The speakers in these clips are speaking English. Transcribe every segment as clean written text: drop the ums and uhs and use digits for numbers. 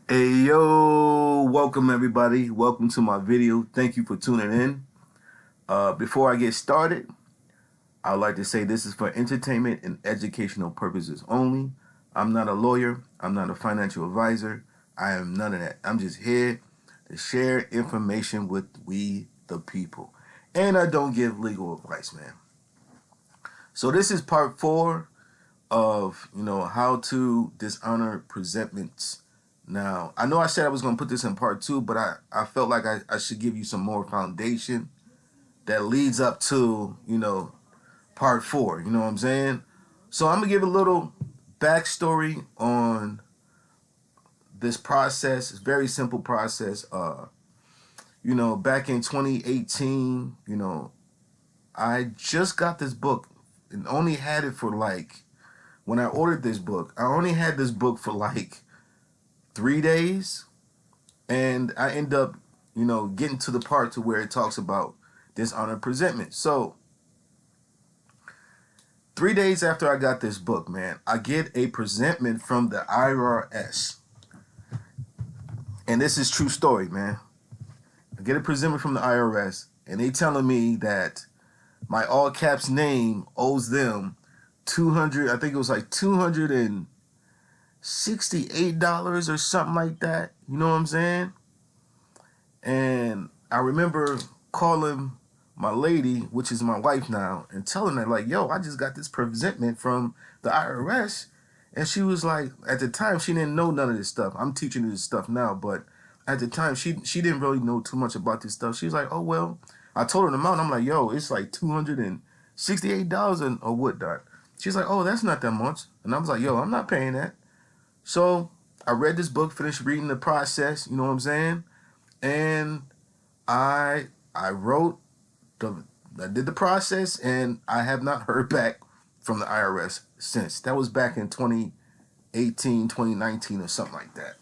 Hey yo, welcome everybody. Welcome to my video. Thank you for tuning in. Before I get started, I would like to say this is for entertainment and educational purposes only. I'm not a lawyer. I'm not a financial advisor. I am none of that. I'm just here to share information with we the people. And I don't give legal advice, man. So this is part 4 of, how to dishonor presentments. Now, I know I said I was going to put this in part 2, but I felt like I should give you some more foundation that leads up to, part 4. You know what I'm saying? So I'm going to give a little backstory on this process. It's a very simple process. Back in 2018, I just got this book and only had it for when I ordered this book, I only had this book for 3 days, and I end up, getting to the part to where it talks about dishonor presentment. So 3 days after I got this book, man, I get a presentment from the IRS, and this is true story, man. I get a presentment from the IRS, and they telling me that my all caps name owes them 200. I think it was like $268 or something like that. You know what I'm saying? And I remember calling my lady, which is my wife now, and telling her like, yo, I just got this presentment from the IRS. And she was like, at the time, she didn't know none of this stuff. I'm teaching her this stuff now, but at the time, she didn't really know too much about this stuff. She was like, oh, well, I told her the amount. I'm like, yo, it's like $268 or what, Doc? She's like, oh, that's not that much. And I was like, yo, I'm not paying that. So I read this book, finished reading the process, you know what I'm saying? And I wrote I did the process, and I have not heard back from the IRS since. That was back in 2018, 2019 or something like that.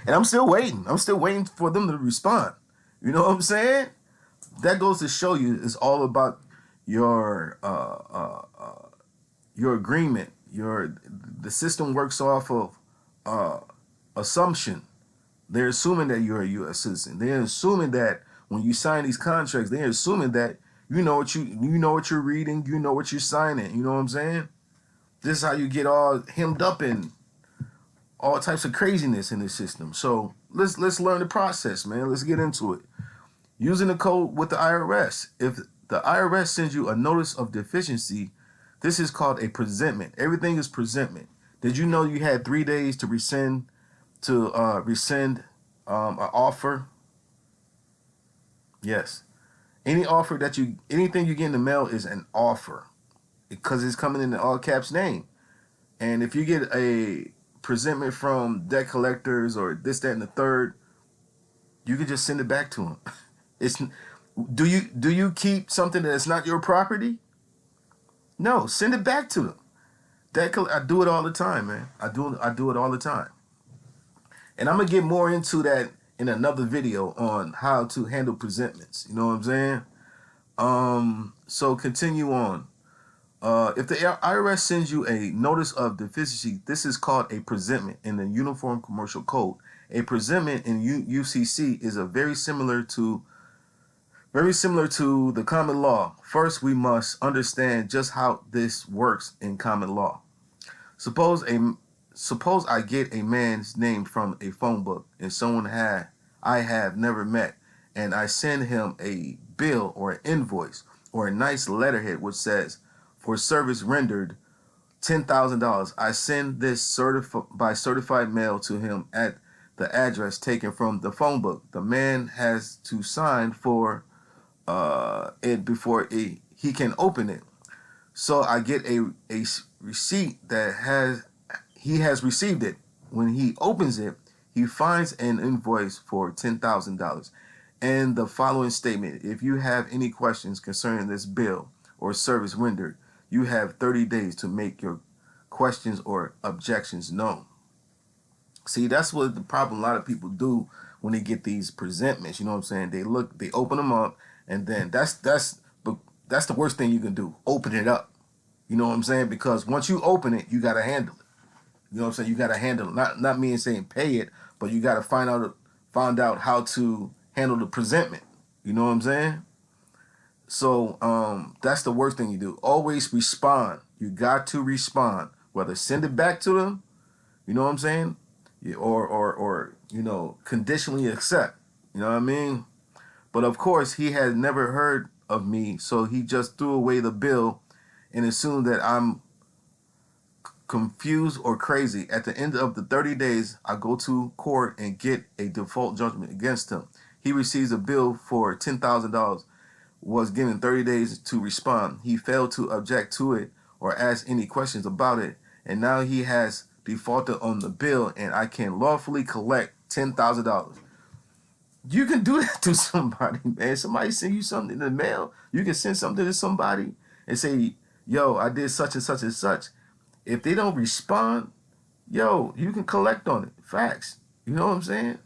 And I'm still waiting. I'm still waiting for them to respond. You know what I'm saying? That goes to show you it's all about your agreement. The system works off of assumption. They're assuming that you're a U.S. citizen. They're assuming that when you sign these contracts, they're assuming that you know what you're reading, you know what you're signing. You know what I'm saying? This is how you get all hemmed up in all types of craziness in the system. So let's learn the process, man. Let's get into it. Using the code with the IRS. If the IRS sends you a notice of deficiency, this is called a presentment. Everything is presentment. Did you know you had 3 days to rescind an offer? Yes. Anything you get in the mail is an offer because it's coming in the all caps name. And if you get a presentment from debt collectors or this, that, and the third, you can just send it back to them. It's do you keep something that's not your property? No, send it back to them. I do it all the time, man. I do it all the time. And I'm gonna get more into that in another video on how to handle presentments. You know what I'm saying? So continue on. If the IRS sends you a notice of deficiency, this is called a presentment in the Uniform Commercial Code. A presentment in UCC is very similar to the common law. First, we must understand just how this works in common law. Suppose I get a man's name from a phone book and I have never met, and I send him a bill or an invoice or a nice letterhead which says, for service rendered $10,000. I send this by certified mail to him at the address taken from the phone book. The man has to sign for it before he can open it. So I get a receipt that he has received it. When he opens it, he finds an invoice for $10,000 and the following statement: if you have any questions concerning this bill or service rendered, you have 30 days to make your questions or objections known. See, that's what the problem a lot of people do when they get these presentments. You know what I'm saying? They open them up, and then that's the worst thing you can do. Open it up. You know what I'm saying? Because once you open it, you got to handle it. You know what I'm saying? You got to handle it. Not me saying pay it, but you got to find out how to handle the presentment. You know what I'm saying? So that's the worst thing you do. Always respond. You got to respond. Whether send it back to them, you know what I'm saying? Or you know, conditionally accept. You know what I mean? But of course, he had never heard of me, so he just threw away the bill and assumed that I'm confused or crazy. At the end of the 30 days, I go to court and get a default judgment against him. He receives a bill for $10,000, was given 30 days to respond. He failed to object to it or ask any questions about it, and now he has defaulted on the bill, and I can lawfully collect $10,000. You can do that to somebody, man. Somebody send you something in the mail. You can send something to somebody and say, yo, I did such and such and such. If they don't respond, yo, you can collect on it. Facts. You know what I'm saying?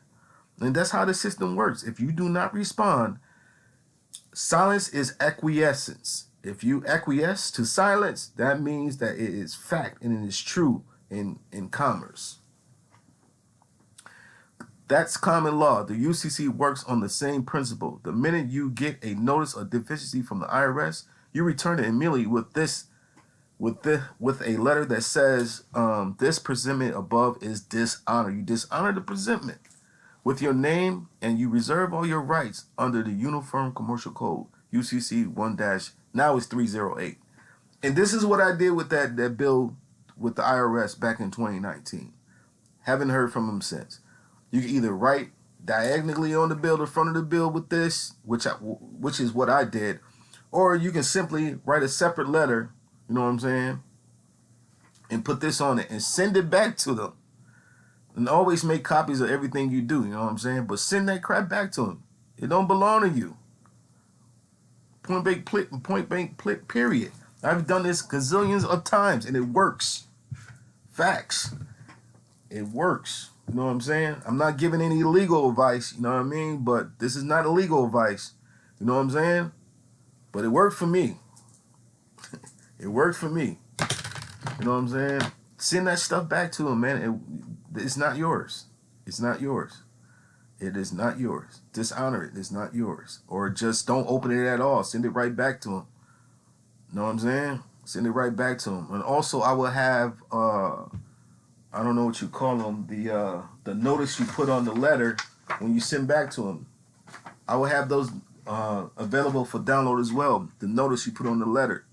And that's how the system works. If you do not respond, silence is acquiescence. If you acquiesce to silence, that means that it is fact and it is true in commerce. That's common law. The UCC works on the same principle. The minute you get a notice of deficiency from the IRS, you return it immediately with a letter that says this presentment above is dishonor. You dishonor the presentment with your name, and you reserve all your rights under the Uniform Commercial Code, UCC 1- now it's 308. And this is what I did with that bill with the IRS back in 2019. Haven't heard from them since. You can either write diagonally on the bill, the front of the bill with this, which is what I did, or you can simply write a separate letter, you know what I'm saying, and put this on it and send it back to them. And always make copies of everything you do, you know what I'm saying? But send that crap back to them. It don't belong to you. Point blank, period. I've done this gazillions of times, and it works. Facts. It works. You know what I'm saying? I'm not giving any legal advice, you know what I mean? But this is not illegal advice. You know what I'm saying? But it worked for me. It worked for me. You know what I'm saying? Send that stuff back to him, man. It's not yours. It's not yours. It is not yours. Dishonor it. It's not yours. Or just don't open it at all. Send it right back to him. You know what I'm saying? Send it right back to him. And also, I will have I don't know what you call them, the notice you put on the letter when you send back to them. I will have those available for download as well. The notice you put on the letter.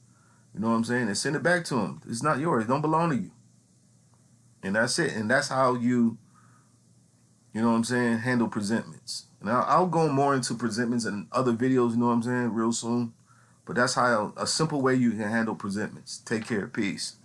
You know what I'm saying? And send it back to them. It's not yours. It don't belong to you. And that's it. And that's how you know what I'm saying, handle presentments. Now, I'll go more into presentments in other videos, you know what I'm saying, real soon. But that's how a simple way you can handle presentments. Take care. Peace.